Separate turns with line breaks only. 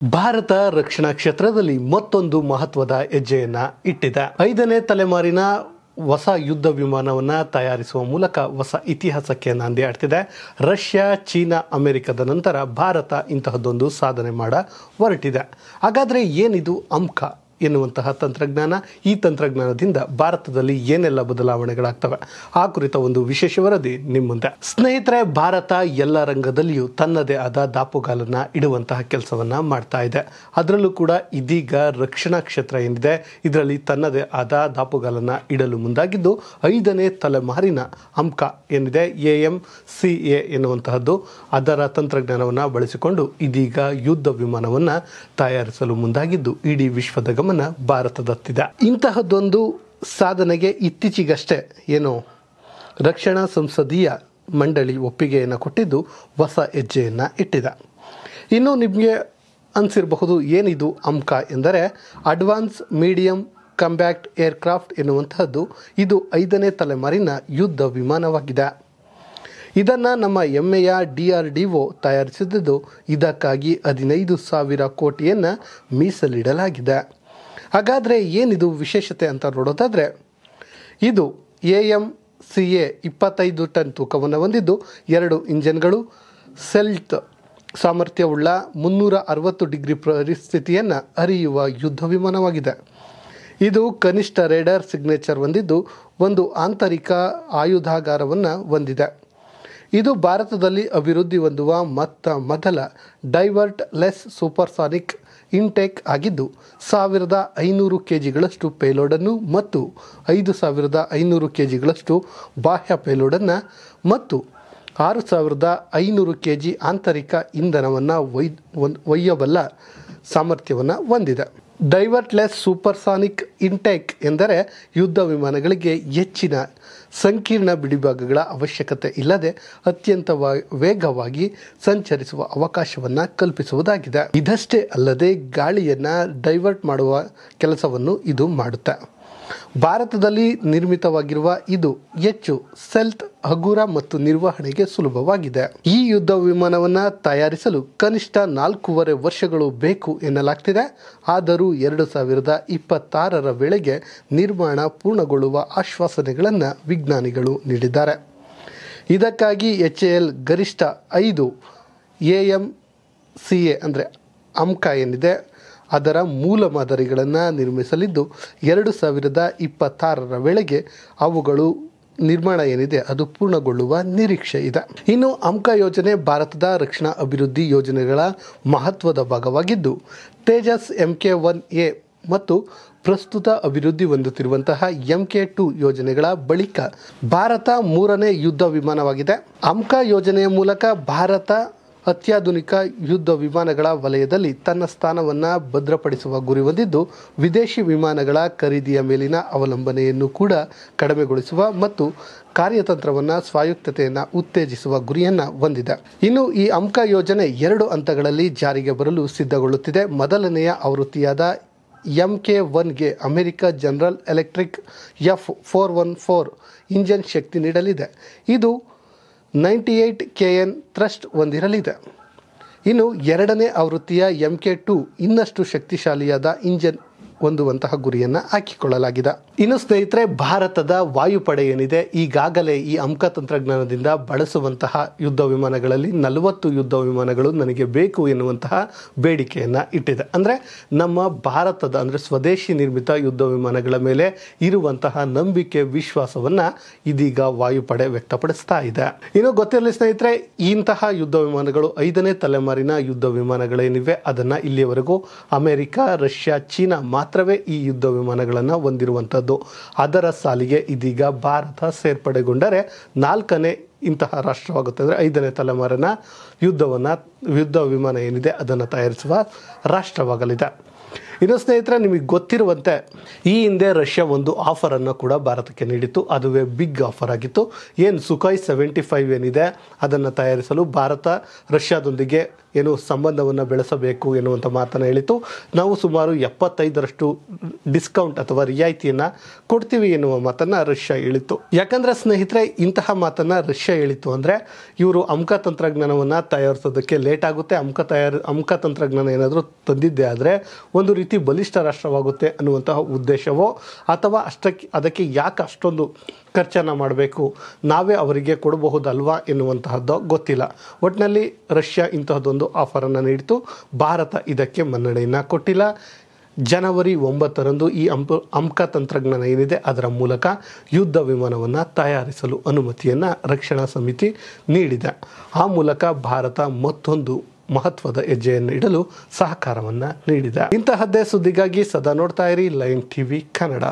ಭಾರತ ರಕ್ಷಣಾ ಕ್ಷೇತ್ರದಲ್ಲಿ ಮತ್ತೊಂದು ಮಹತ್ವದ ಹೆಜ್ಜೆಯನ್ನ ಇಟ್ಟಿದೆ. 5ನೇ ತಲೆಮಾರಿನ ಹೊಸ ಯುದ್ಧ ವಿಮಾನವನ್ನ ತಯಾರಿಸುವ ಮೂಲಕ ಹೊಸ ಇತಿಹಾಸಕ್ಕೆ ನಾಂದಿ ಹಾಡ್ತಿದೆ. ರಷ್ಯಾ, ಚೀನಾ, ಅಮೆರಿಕದ ನಂತರ ಭಾರತ ಇಂತಹದ್ದೊಂದು ಸಾಧನೆ ಮಾಡ ಹೊರಟಿದೆ. ಹಾಗಾದ್ರೆ ಏನಿದು ಅಮ್ಕ ಎನ್ನುವಂತಹ ತಂತ್ರಜ್ಞಾನ? ಈ ತಂತ್ರಜ್ಞಾನದಿಂದ ಭಾರತದಲ್ಲಿ ಏನೆಲ್ಲ ಬದಲಾವಣೆಗಳಾಗ್ತವೆ ಆ ಕುರಿತ ಒಂದು ವಿಶೇಷ ವರದಿ ನಿಮ್ಮ ಮುಂದೆ. ಸ್ನೇಹಿತರೆ, ಭಾರತ ಎಲ್ಲ ರಂಗದಲ್ಲಿಯೂ ತನ್ನದೇ ಆದ ದಾಪುಗಾಲನ್ನ ಇಡುವಂತಹ ಕೆಲಸವನ್ನ ಮಾಡ್ತಾ ಇದೆ. ಅದರಲ್ಲೂ ಕೂಡ ಇದೀಗ ರಕ್ಷಣಾ ಕ್ಷೇತ್ರ ಏನಿದೆ ಇದರಲ್ಲಿ ತನ್ನದೇ ಆದ ದಾಪುಗಾಲನ್ನ ಇಡಲು ಮುಂದಾಗಿದ್ದು 5ನೇ ತಲೆಮಾರಿನ ಅಮ್ಕ ಏನಿದೆ AMCA ಎನ್ನುವಂತಹದ್ದು ಅದರ ತಂತ್ರಜ್ಞಾನವನ್ನು ಬಳಸಿಕೊಂಡು ಇದೀಗ ಯುದ್ಧ ವಿಮಾನವನ್ನ ತಯಾರಿಸಲು ಮುಂದಾಗಿದ್ದು ಇಡೀ ವಿಶ್ವದ ಗಮನ ಭಾರತದತ್ತಿದೆ. ಇಂತಹದ್ದೊಂದು ಸಾಧನೆಗೆ ಇತ್ತೀಚೆಗಷ್ಟೇ ರಕ್ಷಣಾ ಸಂಸದೀಯ ಮಂಡಳಿ ಒಪ್ಪಿಗೆಯನ್ನು ಕೊಟ್ಟಿದ್ದು ಹೊಸ ಹೆಜ್ಜೆಯನ್ನು ಇಟ್ಟಿದೆ. ಇನ್ನು ನಿಮಗೆ ಅನಿಸಿರಬಹುದು, ಏನಿದು ಅಮ್ಕ ಎಂದರೆ ಅಡ್ವಾನ್ಸ್ ಮೀಡಿಯಂ ಕಾಂಬ್ಯಾಕ್ಟ್ ಏರ್ಕ್ರಾಫ್ಟ್ ಎನ್ನುವಂತಹದ್ದು. ಇದು 5ನೇ ತಲೆಮಾರಿನ ಯುದ್ಧ ವಿಮಾನವಾಗಿದೆ. ಇದನ್ನು ನಮ್ಮ ಹೆಮ್ಮೆಯ DRDO ತಯಾರಿಸಿದ್ದು. ಇದಕ್ಕಾಗಿ 15,000 ಕೋಟಿಯನ್ನು ಮೀಸಲಿಡಲಾಗಿದೆ. ಹಾಗಾದರೆ ಏನಿದು ವಿಶೇಷತೆ ಅಂತ ನೋಡೋದಾದರೆ, ಇದು AMCA 25 ಟನ್ ತೂಕವನ್ನು ಹೊಂದಿದ್ದು 2 ಇಂಜನ್ಗಳು, ಸೆಲ್ಟ್ ಸಾಮರ್ಥ್ಯವುಳ್ಳ 360 ಡಿಗ್ರಿ ಪರಿಸ್ಥಿತಿಯನ್ನು ಅರಿಯುವ ಯುದ್ಧ ವಿಮಾನವಾಗಿದೆ. ಇದು ಕನಿಷ್ಠ ರೇಡಾರ್ ಸಿಗ್ನೇಚರ್ ಹೊಂದಿದ್ದು ಒಂದು ಆಂತರಿಕ ಆಯುಧಾಗಾರವನ್ನು ಹೊಂದಿದೆ. ಇದು ಭಾರತದಲ್ಲಿ ಅಭಿವೃದ್ಧಿ ಹೊಂದುವ ಮೊದಲ ಡೈವರ್ಟ್ ಲೆಸ್ ಸೂಪರ್ಸಾನಿಕ್ ಇಂಟೇಕ್ ಆಗಿದ್ದು 1,500 kgಗಳಷ್ಟು ಪೇಲೋಡನ್ನು ಮತ್ತು 5,500 kgಗಳಷ್ಟು ಬಾಹ್ಯ ಪೇಲೋಡನ್ನು ಮತ್ತು 6,500 kg ಆಂತರಿಕ ಇಂಧನವನ್ನು ಒಯ್ಯಬಲ್ಲ ಸಾಮರ್ಥ್ಯವನ್ನು ಹೊಂದಿದೆ. ಡೈವರ್ಟ್ಲೆಸ್ ಸೂಪರ್ಸಾನಿಕ್ ಇಂಟೇಕ್ ಎಂದರೆ ಯುದ್ಧ ವಿಮಾನಗಳಿಗೆ ಹೆಚ್ಚಿನ ಸಂಕೀರ್ಣ ಬಿಡಿಭಾಗಗಳ ಅವಶ್ಯಕತೆ ಇಲ್ಲದೆ ಅತ್ಯಂತ ವೇಗವಾಗಿ ಸಂಚರಿಸುವ ಅವಕಾಶವನ್ನು ಕಲ್ಪಿಸುವುದಾಗಿದೆ. ಇದಷ್ಟೇ ಅಲ್ಲದೆ ಗಾಳಿಯನ್ನು ಡೈವರ್ಟ್ ಮಾಡುವ ಕೆಲಸವನ್ನು ಇದು ಮಾಡುತ್ತೆ. ಭಾರತದಲ್ಲಿ ನಿರ್ಮಿತವಾಗಿರುವ ಇದು ಹೆಚ್ಚು ಸ್ಟೆಲ್ತ್, ಹಗುರ ಮತ್ತು ನಿರ್ವಹಣೆಗೆ ಸುಲಭವಾಗಿದೆ. ಈ ಯುದ್ಧ ವಿಮಾನವನ್ನು ತಯಾರಿಸಲು ಕನಿಷ್ಠ 4.5 ವರ್ಷಗಳು ಬೇಕು ಎನ್ನಲಾಗ್ತಿದೆ. ಆದರೂ 2026ರ ವೇಳೆಗೆ ನಿರ್ಮಾಣ ಪೂರ್ಣಗೊಳ್ಳುವ ಆಶ್ವಾಸನೆಗಳನ್ನು ವಿಜ್ಞಾನಿಗಳು ನೀಡಿದ್ದಾರೆ. ಇದಕ್ಕಾಗಿ HAL ಗರಿಷ್ಠ 5 AMCA ಅಂದರೆ ಅಮ್ಕ ಏನಿದೆ ಅದರ ಮೂಲ ಮಾದರಿಗಳನ್ನು ನಿರ್ಮಿಸಲಿದ್ದು 2026ರ ವೇಳೆಗೆ ಅವುಗಳು ನಿರ್ಮಾಣ ಏನಿದೆ ಅದು ಪೂರ್ಣಗೊಳ್ಳುವ ನಿರೀಕ್ಷೆ ಇದೆ. ಇನ್ನು ಅಮ್ಕ ಯೋಜನೆ ಭಾರತದ ರಕ್ಷಣಾ ಅಭಿವೃದ್ಧಿ ಯೋಜನೆಗಳ ಮಹತ್ವದ ಭಾಗವಾಗಿದ್ದು ತೇಜಸ್ MK1A ಮತ್ತು ಪ್ರಸ್ತುತ ಅಭಿವೃದ್ಧಿ ಹೊಂದುತ್ತಿರುವಂತಹ MK2 ಯೋಜನೆಗಳ ಬಳಿಕ ಭಾರತ 3ನೇ ಯುದ್ಧ ವಿಮಾನವಾಗಿದೆ. ಅಮ್ಕ ಯೋಜನೆಯ ಮೂಲಕ ಭಾರತ ಅತ್ಯಾಧುನಿಕ ಯುದ್ಧ ವಿಮಾನಗಳ ವಲಯದಲ್ಲಿ ತನ್ನ ಸ್ಥಾನವನ್ನು ಭದ್ರಪಡಿಸುವ ಗುರಿ ಹೊಂದಿದ್ದು ವಿದೇಶಿ ವಿಮಾನಗಳ ಖರೀದಿಯ ಮೇಲಿನ ಅವಲಂಬನೆಯನ್ನು ಕೂಡ ಕಡಿಮೆಗೊಳಿಸುವ ಮತ್ತು ಕಾರ್ಯತಂತ್ರವನ್ನು ಸ್ವಾಯತ್ತತೆಯನ್ನು ಉತ್ತೇಜಿಸುವ ಗುರಿಯನ್ನು ಹೊಂದಿದೆ. ಇನ್ನು ಈ ಅಮ್ಕ ಯೋಜನೆ 2 ಹಂತಗಳಲ್ಲಿ ಜಾರಿಗೆ ಬರಲು ಸಿದ್ಧಗೊಳ್ಳುತ್ತಿದೆ. ಮೊದಲನೆಯ ಆವೃತ್ತಿಯಾದ MK1ಗೆ America general electric F414 engine ಶಕ್ತಿ ನೀಡಲಿದೆ. ಇದು 98 kN ಥ್ರಸ್ಟ್ ಹೊಂದಿರಲಿದೆ. ಇನ್ನು 2ನೇ ಆವೃತ್ತಿಯ MK2 ಇನ್ನಷ್ಟು ಶಕ್ತಿಶಾಲಿಯಾದ ಇಂಜಿನ್ ಹೊಂದುವಂತಹ ಗುರಿಯನ್ನು ಹಾಕಿಕೊಳ್ಳಲಾಗಿದೆ. ಇನ್ನು ಸ್ನೇಹಿತರೆ, ಭಾರತದ ವಾಯುಪಡೆ ಏನಿದೆ ಈಗಾಗಲೇ ಈ ಅಮ್ಕ ತಂತ್ರಜ್ಞಾನದಿಂದ ಬಳಸುವಂತಹ ಯುದ್ಧ ವಿಮಾನಗಳಲ್ಲಿ 40 ಯುದ್ಧ ವಿಮಾನಗಳು ನನಗೆ ಬೇಕು ಎನ್ನುವಂತಹ ಬೇಡಿಕೆಯನ್ನು ಇಟ್ಟಿದೆ. ಅಂದರೆ ನಮ್ಮ ಭಾರತದ ಅಂದರೆ ಸ್ವದೇಶಿ ನಿರ್ಮಿತ ಯುದ್ಧ ವಿಮಾನಗಳ ಮೇಲೆ ಇರುವಂತಹ ನಂಬಿಕೆ, ವಿಶ್ವಾಸವನ್ನು ಇದೀಗ ವಾಯುಪಡೆ ವ್ಯಕ್ತಪಡಿಸ್ತಾ ಇದೆ. ಇನ್ನು ಗೊತ್ತಿರಲಿ ಸ್ನೇಹಿತರೆ, ಇಂತಹ ಯುದ್ಧ ವಿಮಾನಗಳು 5ನೇ ತಲೆಮಾರಿನ ಯುದ್ಧ ವಿಮಾನಗಳೇನಿವೆ ಅದನ್ನು ಇಲ್ಲಿಯವರೆಗೂ ಅಮೆರಿಕ, ರಷ್ಯಾ, ಚೀನಾ ಮಾತ್ರವೇ ಈ ಯುದ್ಧ ವಿಮಾನಗಳನ್ನು ಹೊಂದಿರುವಂಥದ್ದು. ಅದರ ಸಾಲಿಗೆ ಇದೀಗ ಭಾರತ ಸೇರ್ಪಡೆಗೊಂಡರೆ 4ನೇ ಇಂತಹ ರಾಷ್ಟ್ರವಾಗುತ್ತೆ. ಅಂದರೆ 5ನೇ ತಲೆಮಾರಿನ ಯುದ್ಧ ವಿಮಾನ ಏನಿದೆ ಅದನ್ನು ತಯಾರಿಸುವ ರಾಷ್ಟ್ರವಾಗಲಿದೆ. ಇನ್ನು ಸ್ನೇಹಿತರೆ, ನಿಮಗೆ ಗೊತ್ತಿರುವಂತೆ ಈ ಹಿಂದೆ ರಷ್ಯಾ ಒಂದು ಆಫರನ್ನು ಕೂಡ ಭಾರತಕ್ಕೆ ನೀಡಿತ್ತು. ಅದುವೇ ಬಿಗ್ ಆಫರ್ ಆಗಿತ್ತು. ಏನು ಸುಖಾಯ್ 75 ಏನಿದೆ ಅದನ್ನು ತಯಾರಿಸಲು ಭಾರತ ರಷ್ಯಾದೊಂದಿಗೆ ಏನು ಸಂಬಂಧವನ್ನು ಬೆಳೆಸಬೇಕು ಎನ್ನುವಂಥ ಮಾತನ್ನು ಹೇಳಿತು. ನಾವು ಸುಮಾರು 75% ಡಿಸ್ಕೌಂಟ್ ಅಥವಾ ರಿಯಾಯಿತಿಯನ್ನು ಕೊಡ್ತೀವಿ ಎನ್ನುವ ಮಾತನ್ನು ರಷ್ಯಾ ಹೇಳಿತ್ತು. ಯಾಕಂದರೆ ಸ್ನೇಹಿತರೆ, ಇಂತಹ ಮಾತನ್ನು ರಷ್ಯಾ ಹೇಳಿತು ಅಂದರೆ ಇವರು ಅಮ್ಕ ತಂತ್ರಜ್ಞಾನವನ್ನು ತಯಾರಿಸೋದಕ್ಕೆ ಲೇಟ್ ಆಗುತ್ತೆ. ಅಮ್ಕ ತಂತ್ರಜ್ಞಾನ ಏನಾದರೂ ತಂದಿದ್ದೇ ಆದರೆ ಒಂದು ರೀತಿ ಬಲಿಷ್ಠ ರಾಷ್ಟ್ರವಾಗುತ್ತೆ ಅನ್ನುವಂತಹ ಉದ್ದೇಶವೋ ಅಥವಾ ಅದಕ್ಕೆ ಯಾಕೆ ಅಷ್ಟೊಂದು ಖರ್ಚನ್ನು ಮಾಡಬೇಕು, ನಾವೇ ಅವರಿಗೆ ಕೊಡಬಹುದಲ್ವಾ ಎನ್ನುವಂತಹದ್ದು ಗೊತ್ತಿಲ್ಲ. ಒಟ್ಟಿನಲ್ಲಿ ರಷ್ಯಾ ಇಂತಹದ್ದೊಂದು ಆಫರನ್ನು ನೀಡಿತು. ಭಾರತ ಇದಕ್ಕೆ ಮನ್ನಣೆಯನ್ನು ಕೊಟ್ಟಿಲ್ಲ. ಜನವರಿ 9ರಂದು ಈ ಅಮ್ಕ ತಂತ್ರಜ್ಞಾನ ಏನಿದೆ ಅದರ ಮೂಲಕ ಯುದ್ಧ ವಿಮಾನವನ್ನು ತಯಾರಿಸಲು ಅನುಮತಿಯನ್ನು ರಕ್ಷಣಾ ಸಮಿತಿ ನೀಡಿದೆ. ಆ ಮೂಲಕ ಭಾರತ ಮತ್ತೊಂದು ಮಹತ್ವದ ಹೆಜ್ಜೆಯನ್ನು ಇಡಲು ಸಹಕಾರವನ್ನು ನೀಡಿದೆ. ಇಂತಹದ್ದೇ ಸುದ್ದಿಗಾಗಿ ಸದಾ ನೋಡ್ತಾ ಇರಿ ಲೈನ್ ಟಿವಿ ಕನ್ನಡ.